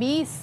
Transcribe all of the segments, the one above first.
20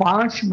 5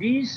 20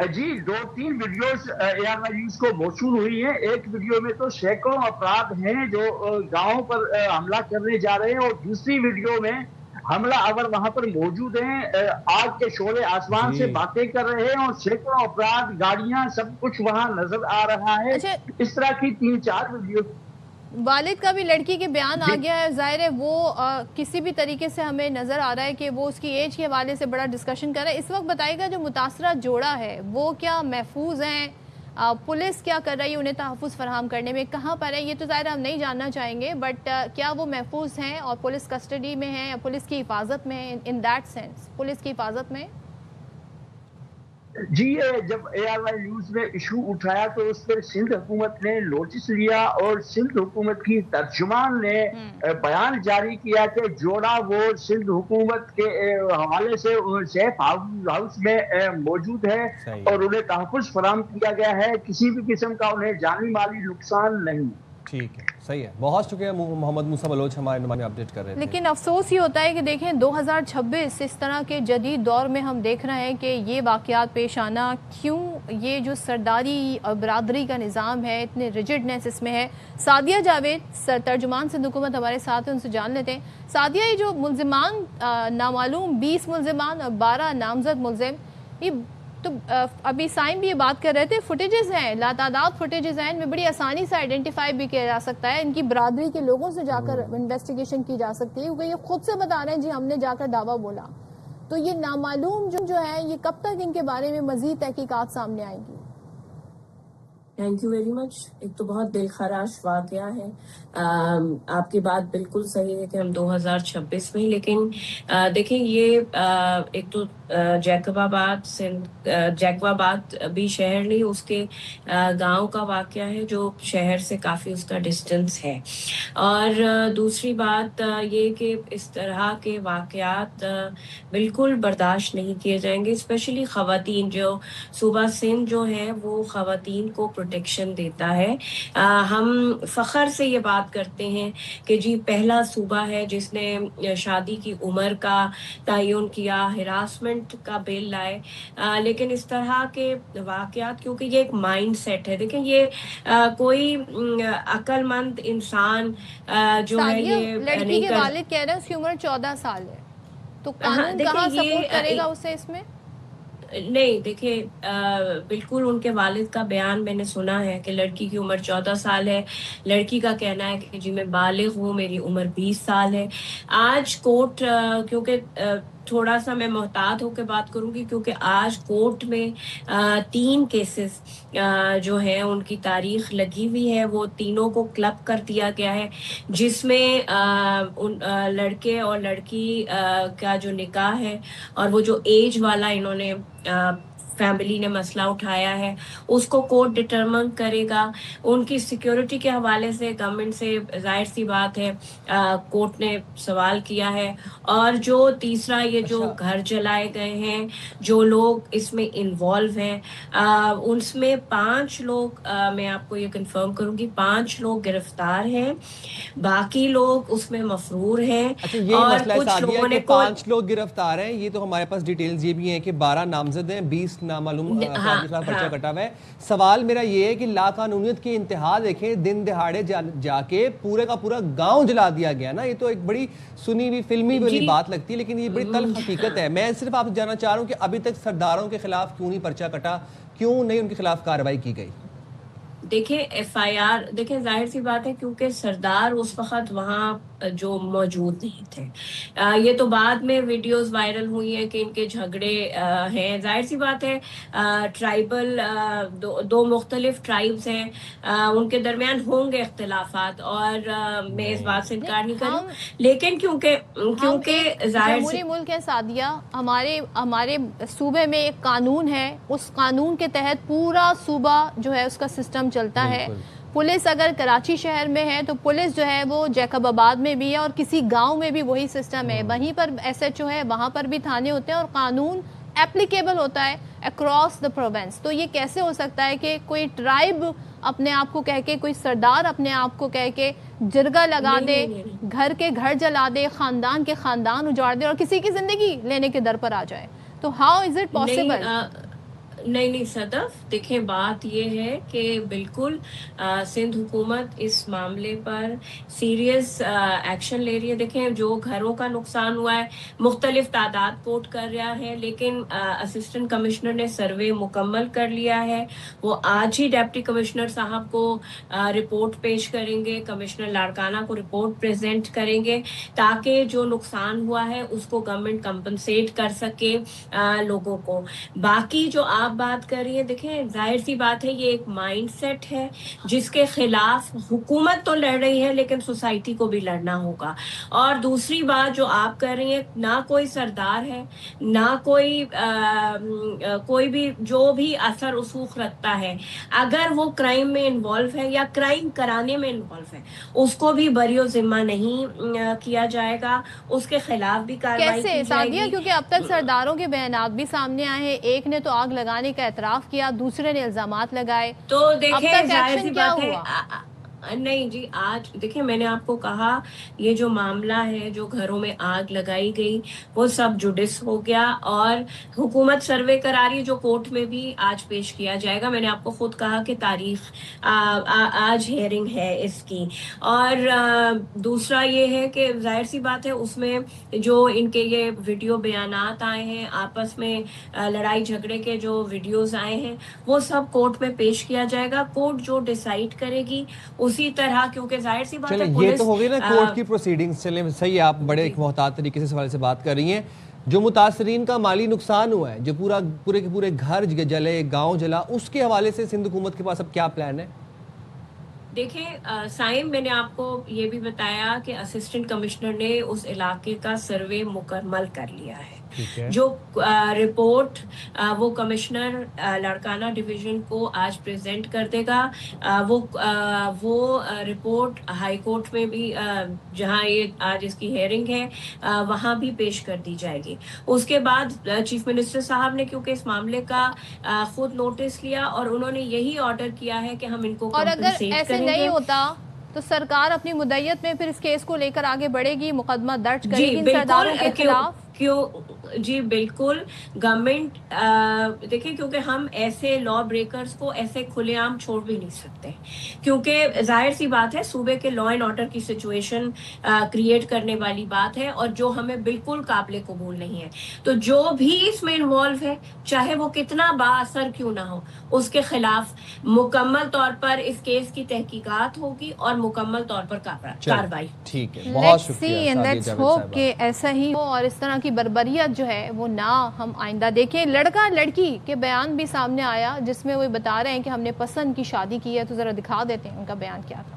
جی 2-3 videos ARY news کو موصول ہوئی ہیں. ایک ویڈیو میں تو سینکڑوں افراد ہیں جو گاؤں پر حملہ کرنے جا رہے ہیں, اور دوسری ویڈیو میں حملہ آور وہاں پر موجود ہیں, آگ کے شعلے آسمان سے باتیں کر رہے ہیں, اور سینکڑوں افراد, گاڑیاں, سب کچھ وہاں نظر آ رہا ہے. اچھا, اس طرح کی 3-4 ویڈیو. والد کا بھی لڑکی کے بیان آ گیا ہے, ظاہر ہے وہ کسی بھی طریقے سے ہمیں نظر آ رہا ہے کہ وہ اس کی ایج کے حوالے سے بڑا ڈسکشن کر رہا ہے. اس وقت بتائے گا جو متاثرہ جوڑا ہے وہ کیا محفوظ ہیں, پولیس کیا کر رہی ہے انہیں تحفظ فراہم کرنے میں, کہاں پر ہے یہ تو ظاہر ہم نہیں جاننا چاہیں گے, بٹ کیا وہ محفوظ ہیں اور پولیس کسٹڈی میں ہیں یا پولیس کی حفاظت میں ہیں؟ ان دیٹ سینس پولیس کی حفاظت میں. جی جب ARY نیوز نے ایشو اٹھایا تو اس پر سندھ حکومت نے نوٹس لیا, اور سندھ حکومت کی ترجمان نے بیان جاری کیا کہ جوڑا وہ سندھ حکومت کے حوالے سے سیف ہاؤس میں موجود ہے, اور انہیں تحفظ فراہم کیا گیا ہے, کسی بھی قسم کا انہیں جانی مالی نقصان نہیں. ٹھیک ہے, صحیح ہے, بہت شکریہ محمد موسیٰ بلوچ ہمارے نمائندے اپڈیٹ کر رہے تھے. لیکن افسوس یہ ہوتا ہے کہ دیکھیں 2026 اس طرح کے جدید دور میں ہم دیکھ رہے ہیں کہ یہ واقعات پیش آنا کیوں, یہ جو سرداری اور برادری کا نظام ہے اتنے ریجڈنس اس میں ہے. سعدیہ جاوید ترجمان سندھ حکومت ہمارے ساتھ ہیں, ان سے جان لیتے ہیں. سعدیہ, یہ جو ملزمان نامعلوم 20 ملزمان اور 12 نامزد ملزم, یہ تو ابھی سائن بھی یہ بات کر رہے تھے, فوٹیجز ہیں, لاتعداد فوٹیجز ہیں, ان میں بڑی آسانی سے آئیڈینٹیفائی بھی کیا جا سکتا ہے, ان کی برادری کے لوگوں سے جا کر انویسٹیگیشن کی جا سکتی ہے, کیونکہ یہ خود سے بتا رہے ہیں جی ہم نے جا کر دعویٰ بولا. تو یہ نامعلوم جو ہے یہ کب تک ان کے بارے میں مزید تحقیقات سامنے آئیں گی؟ Thank you very much. ایک تو بہت دل خراش واقعہ ہے, آپ کی بات بالکل صحیح ہے کہ ہم 2026 میں, لیکن دیکھیں یہ ایک تو جیکب آباد بھی شہر نہیں, اس کے گاؤں کا واقعہ ہے جو شہر سے کافی اس کا ڈسٹنس ہے. اور دوسری بات یہ کہ اس طرح کے واقعات بالکل برداشت نہیں کیے جائیں گے, اسپیشلی خواتین, جو صوبہ سندھ جو ہے وہ خواتین کو پروٹیکشن دیتا ہے. ہم فخر سے یہ بات کرتے ہیں کہ جی پہلا صوبہ ہے جس نے شادی کی عمر کا تعین کیا, ہراسمنٹ کا بل لائے, لیکن اس طرح کے واقعات, کیونکہ یہ ایک مائنڈ سیٹ ہے, دیکھیں یہ کوئی عقل مند انسان جو ہے یہ لڑکی کے والد کہہ رہے ہیں اس کی عمر 14 سال ہے, تو قانون کہاں سپورٹ کرے گا اسے اس میں؟ نہیں دیکھیں, بالکل ان کے والد کا بیان میں نے سنا ہے کہ لڑکی کی عمر 14 سال ہے, لڑکی کا کہنا ہے کہ جی میں بالغ ہوں, میری عمر 20 سال ہے. آج کورٹ, کیونکہ تھوڑا سا میں محتاط ہو کے بات کروں گی, کیونکہ آج کورٹ میں 3 کیسز جو ہیں ان کی تاریخ لگی ہوئی ہے, وہ تینوں کو کلب کر دیا گیا ہے, جس میں لڑکے اور لڑکی کا جو نکاح ہے اور وہ جو ایج والا انہوں نے فیملی نے مسئلہ اٹھایا ہے اس کو کورٹ ڈٹرمن کرے گا. ان کی سیکیورٹی کے حوالے سے گورنمنٹ سے ظاہر سی بات ہے کورٹ نے سوال کیا ہے. اور جو تیسرا یہ جو گھر جلائے گئے ہیں, جو لوگ اس میں انوالو ہیں, ان میں 5 لوگ, میں آپ کو یہ کنفرم کروں گی, 5 لوگ گرفتار ہیں, باقی لوگ اس میں مفرور ہیں. اور کچھ لوگوں نے 5 لوگ گرفتار ہیں, یہ تو ہمارے پاس ڈیٹیلز یہ بھی ہیں کہ 12 نامزد ہیں, 20 نامعلوم پرچہ کٹا ہوا ہے. سوال میرا یہ ہے کہ لا قانونیت کی انتہا دیکھیں, دن دہاڑے جا کے پورے کا پورا گاؤں جلا دیا گیا نا. یہ تو ایک بڑی سنی ہوئی فلمی والی بات لگتی ہے, لیکن یہ بڑی تلخ حقیقت ہے. میں صرف آپ سے جاننا چاہ رہا ہوں کہ ابھی تک سرداروں کے خلاف کیوں نہیں پرچہ کٹا, کیوں نہیں ان کے خلاف کارروائی کی گئی؟ دیکھیں FIR, دیکھیں ظاہر سی بات ہے کیونکہ سردار اس وقت وہاں جو موجود نہیں تھے. یہ تو بعد میں ویڈیوز وائرل ہوئی ہیں کہ ان کے جھگڑے ہیں. ظاہر سی بات ہے ٹرائبل, 2 مختلف ٹرائبز ہیں, ان کے درمیان ہوں گے اختلافات, اور میں اس بات سے انکار نہیں کروں, لیکن کیونکہ ظاہر جمہوری ملک ہے سعدیہ, ہمارے صوبے میں ایک قانون ہے, اس قانون کے تحت پورا صوبہ جو ہے اس کا سسٹم چلتا ہے. پولیس اگر کراچی شہر میں ہے تو پولیس جو ہے وہ جیکب آباد میں بھی ہے, اور کسی گاؤں میں بھی وہی سسٹم ہے. وہیں پر SHO ہے, وہاں پر بھی تھانے ہوتے ہیں, اور قانون اپلیکیبل ہوتا ہے اکراس دا پروونس. تو یہ کیسے ہو سکتا ہے کہ کوئی ٹرائب اپنے آپ کو کہہ کے, کوئی سردار اپنے آپ کو کہہ کے جرگہ لگا دے, گھر کے گھر جلا دے, خاندان کے خاندان اجاڑ دے, اور کسی کی زندگی لینے کے در پر آ جائے؟ تو ہاؤ از اٹ پاسبل؟ نہیں صدف، دیکھیں بات یہ ہے کہ بالکل سندھ حکومت اس معاملے پر سیریس ایکشن لے رہی ہے. دیکھیں جو گھروں کا نقصان ہوا ہے مختلف تعداد کوٹ کر رہا ہے، لیکن اسسٹنٹ کمشنر نے سروے مکمل کر لیا ہے. وہ آج ہی ڈپٹی کمشنر صاحب کو رپورٹ پیش کریں گے، کمشنر لاڑکانہ کو رپورٹ پریزنٹ کریں گے تاکہ جو نقصان ہوا ہے اس کو گورنمنٹ کمپنسیٹ کر سکے لوگوں کو. باقی جو آپ بات کر رہی ہیں، دیکھیں ظاہر سی بات ہے یہ ایک مائنڈ سیٹ ہے جس کے خلاف حکومت تو لڑ رہی ہے لیکن سوسائٹی کو بھی لڑنا ہوگا. اور دوسری بات جو آپ کر رہی ہیں، نہ کوئی سردار ہے، نہ کوئی بھی جو بھی اثر رسوخ رکھتا ہے، اگر وہ کرائم میں انوالو ہے یا کرائم کرانے میں انوالو ہے اس کو بھی بری و ذمہ نہیں کیا جائے گا، اس کے خلاف بھی کارروائی کیسے کی جائے سعدیہ؟ گی. کیونکہ اب تک سرداروں کے بیانات بھی سامنے آئے ہیں، ایک نے تو آگ لگانے کا اعتراف کیا، دوسرے نے الزامات لگائے، تو اب دیکھیں تک ظاہر سی ایکشن کیا بات ہے ہوا؟ نہیں جی، آج دیکھیں میں نے آپ کو کہا یہ جو معاملہ ہے جو گھروں میں آگ لگائی گئی وہ سب جوڈس ہو گیا اور حکومت سروے کرا رہی ہے جو کورٹ میں بھی آج پیش کیا جائے گا. میں نے آپ کو خود کہا کہ تاریخ آج ہیئرنگ ہے اس کی. اور دوسرا یہ ہے کہ ظاہر سی بات ہے اس میں جو ان کے یہ ویڈیو بیانات آئے ہیں، آپس میں لڑائی جھگڑے کے جو ویڈیوز آئے ہیں وہ سب کورٹ میں پیش کیا جائے گا. کورٹ جو ڈیسائیڈ کرے گی اسی طرح، کیونکہ ظاہر سی بات ہے چلیں یہ تو ہو گئی نا کورٹ کی پروسیڈنگز. چلیں صحیح، آپ بڑے ایک محتاط طریقے سے سوال سے بات کر رہی ہیں. جو متاثرین کا مالی نقصان ہوا ہے، جو پورے کے پورے گھر جلے، گاؤں جلا، اس کے حوالے سے سندھ حکومت کے پاس اب کیا پلان ہے؟ دیکھیں سائم، میں نے آپ کو یہ بھی بتایا کہ اسسٹنٹ کمشنر نے اس علاقے کا سروے مکمل کر لیا ہے. جو رپورٹ وہ کمشنر لاڑکانہ ڈویژن کو آج پریزنٹ کر دے گا، وہ رپورٹ ہائی کورٹ میں بھی جہاں یہ آج اس کی ہیئرنگ ہے وہاں بھی پیش کر دی جائے گی. اس کے بعد چیف منسٹر صاحب نے کیونکہ اس معاملے کا خود نوٹس لیا اور انہوں نے یہی آرڈر کیا ہے کہ ہم ان کو اور اگر کمپنسیٹ ایسے کریں گے. نہیں ہوتا تو سرکار اپنی مدعیت میں پھر اس کیس کو لے کر آگے بڑھے گی، مقدمہ درج کرے گی ان سرداروں کے خلاف؟ جی بالکل. گورنمنٹ دیکھیں کیونکہ ہم ایسے لا بریکرز کو ایسے کھلے عام چھوڑ بھی نہیں سکتے، کیونکہ ظاہر سی بات ہے صوبے کے لا اینڈ آرڈر کی سچویشن کریٹ کرنے والی بات ہے اور جو ہمیں بالکل قابل قبول نہیں ہے. تو جو بھی اس میں انوالو ہے چاہے وہ کتنا با اثر کیوں نہ ہو، اس کے خلاف مکمل طور پر اس کیس کی تحقیقات ہوگی اور مکمل طور پر کارروائی. ٹھیک ہے، بہت شکریہ لیٹس ہوپ کہ ایسا ہی ہو اور اس طرح کی بربریت جو ہے وہ نہ ہم آئندہ دیکھیں. لڑکا لڑکی کے بیان بھی سامنے آیا جس میں وہ بتا رہے ہیں کہ ہم نے پسند کی شادی کی ہے. تو ذرا دکھا دیتے ہیں ان کا بیان کیا تھا.